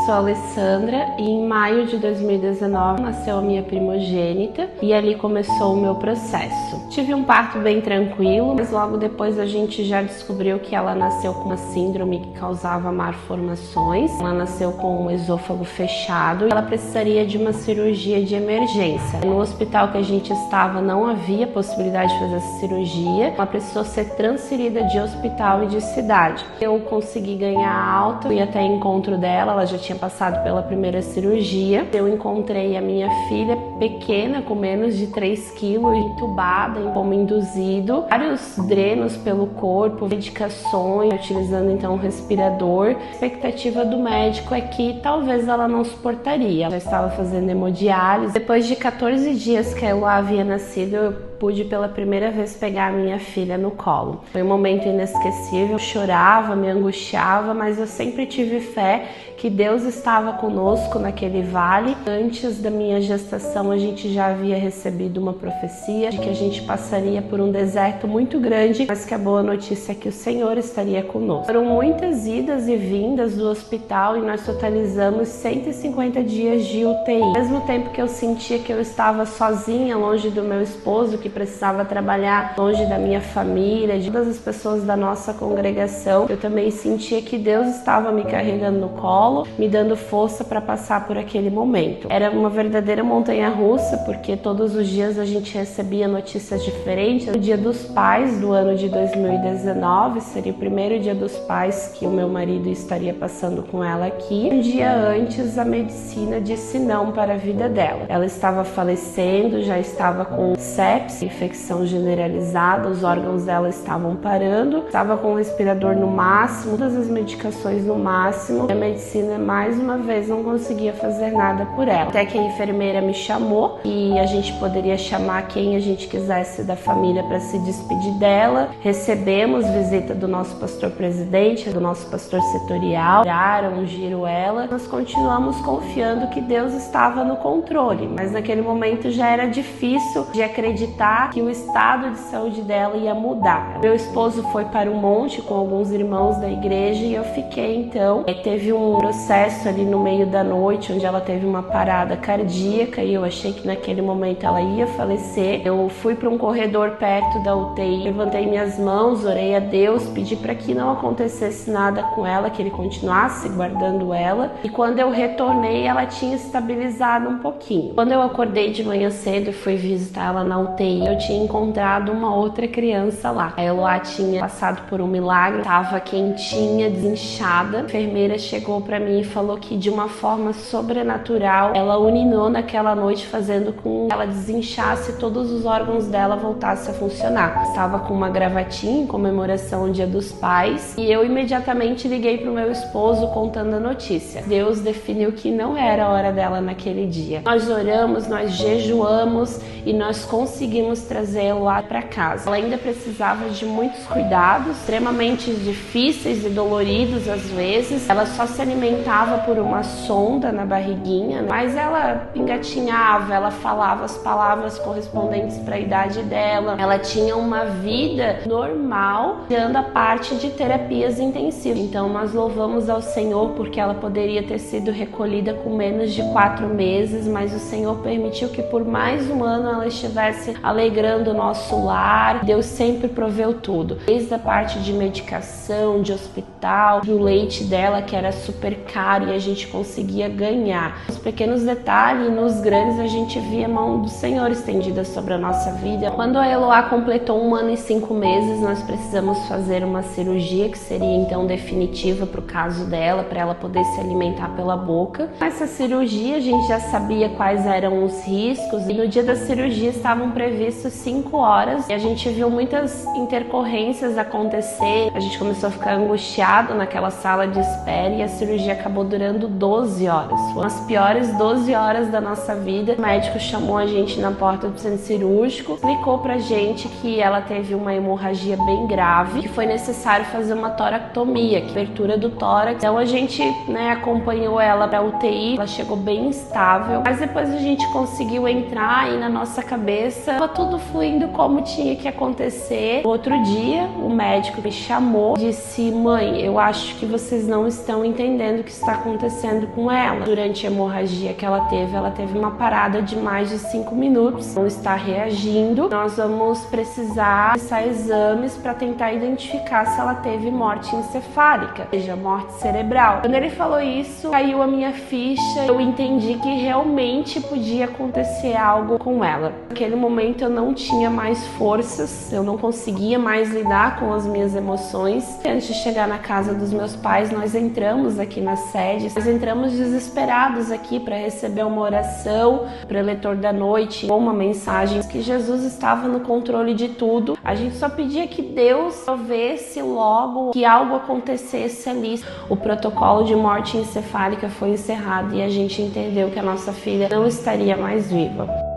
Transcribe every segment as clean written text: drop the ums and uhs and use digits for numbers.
sou a Alessandra e em maio de 2019 nasceu a minha primogênita e ali começou o meu processo. Tive um parto bem tranquilo, mas logo depois a gente já descobriu que ela nasceu com uma síndrome que causava malformações. Ela nasceu com um esôfago fechado e ela precisaria de uma cirurgia de emergência. No hospital que a gente estava não havia possibilidade de fazer essa cirurgia. Ela precisou ser transferida de hospital e de cidade. Eu consegui ganhar alta, fui até encontro dela, ela já tinha passado pela primeira cirurgia. Eu encontrei a minha filha pequena, com menos de 3 quilos, entubada em coma induzido, vários drenos pelo corpo, medicações, utilizando então um respirador. A expectativa do médico é que talvez ela não suportaria. Ela já estava fazendo hemodiálise. Depois de 14 dias que a Eloá havia nascido, eu pude pela primeira vez pegar a minha filha no colo. Foi um momento inesquecível, eu chorava, me angustiava, mas eu sempre tive fé que Deus estava conosco naquele vale. Antes da minha gestação, a gente já havia recebido uma profecia de que a gente passaria por um deserto muito grande, mas que a boa notícia é que o Senhor estaria conosco. Foram muitas idas e vindas do hospital e nós totalizamos 150 dias de UTI. Ao mesmo tempo que eu sentia que eu estava sozinha, longe do meu esposo, que precisava trabalhar longe da minha família, de todas as pessoas da nossa congregação, eu também sentia que Deus estava me carregando no colo, me dando força para passar por aquele momento. Era uma verdadeira montanha-russa, porque todos os dias a gente recebia notícias diferentes. No Dia dos Pais do ano de 2019, seria o primeiro Dia dos Pais que o meu marido estaria passando com ela aqui. Um dia antes, a medicina disse não para a vida dela. Ela estava falecendo, já estava com sepsis, infecção generalizada, os órgãos dela estavam parando, estava com o respirador no máximo, todas as medicações no máximo, e a medicina mais uma vez não conseguia fazer nada por ela. Até que a enfermeira me chamou e a gente poderia chamar quem a gente quisesse da família para se despedir dela. Recebemos visita do nosso pastor presidente, do nosso pastor setorial, oraram, ungiram ela. Nós continuamos confiando que Deus estava no controle, mas naquele momento já era difícil de acreditar que o estado de saúde dela ia mudar. Meu esposo foi para o monte com alguns irmãos da igreja e eu fiquei então. Teve um processo ali no meio da noite onde ela teve uma parada cardíaca e eu achei que naquele momento ela ia falecer. Eu fui para um corredor perto da UTI, levantei minhas mãos, orei a Deus, pedi para que não acontecesse nada com ela, que ele continuasse guardando ela. E quando eu retornei, ela tinha estabilizado um pouquinho. Quando eu acordei de manhã cedo e fui visitar ela na UTI, eu tinha encontrado uma outra criança lá. A Eloá tinha passado por um milagre, estava quentinha, desinchada. A enfermeira chegou para mim e falou que de uma forma sobrenatural ela urinou naquela noite, fazendo com que ela desinchasse e todos os órgãos dela voltassem a funcionar. Estava com uma gravatinha em comemoração ao Dia dos Pais e eu imediatamente liguei para o meu esposo contando a notícia. Deus definiu que não era a hora dela naquele dia. Nós oramos, nós jejuamos e nós conseguimos trazê-la para casa. Ela ainda precisava de muitos cuidados, extremamente difíceis e doloridos às vezes. Ela só se alimentava por uma sonda na barriguinha, mas ela engatinhava, ela falava as palavras correspondentes para a idade dela. Ela tinha uma vida normal, tirando a parte de terapias intensivas. Então nós louvamos ao Senhor porque ela poderia ter sido recolhida com menos de 4 meses, mas o Senhor permitiu que por mais um ano ela estivesse alegrando o nosso lar. Deus sempre proveu tudo, desde a parte de medicação, de hospital, do leite dela que era super caro e a gente conseguia ganhar. Nos pequenos detalhes e nos grandes a gente via a mão do Senhor estendida sobre a nossa vida. Quando a Eloá completou 1 ano e 5 meses, nós precisamos fazer uma cirurgia que seria então definitiva para o caso dela, para ela poder se alimentar pela boca. Nessa cirurgia a gente já sabia quais eram os riscos e no dia da cirurgia estavam previstos 5 horas e a gente viu muitas intercorrências acontecer. A gente começou a ficar angustiado naquela sala de espera e a cirurgia acabou durando 12 horas. Foram as piores 12 horas da nossa vida. O médico chamou a gente na porta do centro cirúrgico, explicou pra gente que ela teve uma hemorragia bem grave, que foi necessário fazer uma toractomia, que é a abertura do tórax. Então a gente, acompanhou ela pra UTI, ela chegou bem instável, mas depois a gente conseguiu entrar e na nossa cabeça estava tudo fluindo como tinha que acontecer. Outro dia, o médico me chamou e disse: mãe, eu acho que vocês não estão entendendo o que está acontecendo com ela. Durante a hemorragia que ela teve uma parada de mais de 5 minutos, não está reagindo. Nós vamos precisar começar exames para tentar identificar se ela teve morte encefálica, ou seja, morte cerebral. Quando ele falou isso, caiu a minha ficha, eu entendi que realmente podia acontecer algo com ela. Naquele momento eu não tinha mais forças, eu não conseguia mais lidar com as minhas emoções. Antes de chegar na casa dos meus pais, nós entramos aqui na sede, nós entramos desesperados aqui para receber uma oração, preletor da noite, ou uma mensagem que Jesus estava no controle de tudo. A gente só pedia que Deus provesse logo que algo acontecesse ali. O protocolo de morte encefálica foi encerrado e a gente entendeu que a nossa filha não estaria mais viva.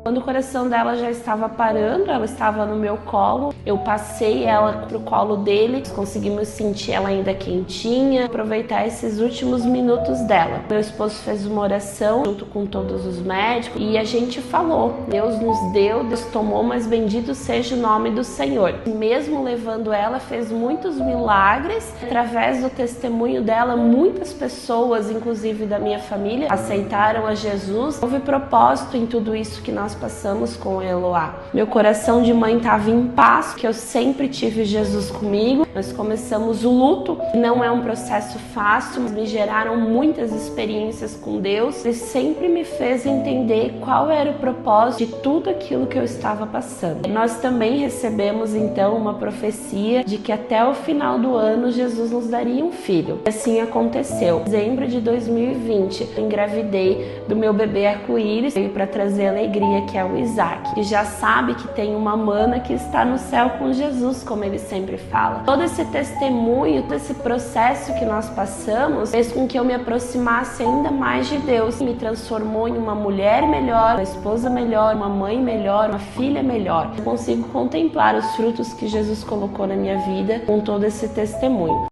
Quando o coração dela já estava parando, ela estava no meu colo, eu passei ela pro colo dele, conseguimos sentir ela ainda quentinha, aproveitar esses últimos minutos dela. Meu esposo fez uma oração junto com todos os médicos e a gente falou: Deus nos deu, Deus tomou, mas bendito seja o nome do Senhor. Mesmo levando ela, fez muitos milagres. Através do testemunho dela, muitas pessoas, inclusive da minha família, aceitaram a Jesus. Houve propósito em tudo isso que nós passamos com Eloá. Meu coração de mãe estava em paz, que eu sempre tive Jesus comigo. Nós começamos o luto, não é um processo fácil, mas me geraram muitas experiências com Deus. Ele sempre me fez entender qual era o propósito de tudo aquilo que eu estava passando. Nós também recebemos então uma profecia de que até o final do ano Jesus nos daria um filho. E assim aconteceu. Em dezembro de 2020, eu engravidei do meu bebê arco-íris, veio para trazer alegria, que é o Isaac, e já sabe que tem uma mana que está no céu com Jesus, como ele sempre fala. Todo esse testemunho, todo esse processo que nós passamos fez com que eu me aproximasse ainda mais de Deus, me transformou em uma mulher melhor, uma esposa melhor, uma mãe melhor, uma filha melhor. Eu consigo contemplar os frutos que Jesus colocou na minha vida com todo esse testemunho.